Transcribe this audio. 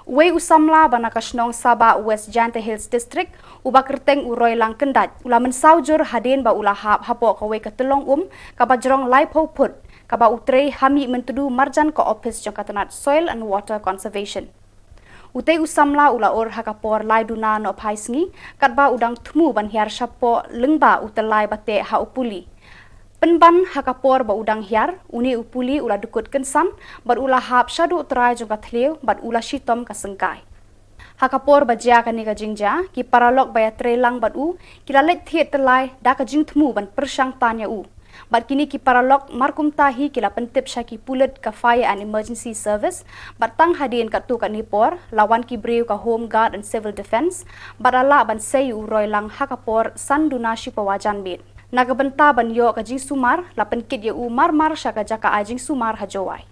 Uwei usamla banaka Shillong Sabah West Jante Hills District uba kerteng uroi lang kendat ula mensaujur hadin ba ula hapo kawe ke Tyllong kaba Jrong Phut kaba utrei hami mentudu marjan ko office jangkatanat Soil and Water Conservation. Utei usamla ula or hakapor lai duna no paisngi katba udang tmu ban hiar syapo lengba utelai bate ha upuli. Penban hakapor ba udang hiar uni upuli ula dukut kensan bat ula hap syadu terai jangka tliu bat ula shitom kasengkai. Hakapor ba jia kani ka jingja ki paralok baya trelang bat u kila let thiet telai da ka jing tmu ban persyang tanya u. Bat kini ki paralok markum tahi kila pentip syaki pulet ka fire and emergency service bat tang hadin ka tu ka nipor lawan ki breu ka home guard and civil defense bat ala ban sayu uroi lang hakapor sanduna shipawajan bit nagabenta ban yo ka jing sumar la penkit ye u mar syaka jaka ajing sumar hajowai.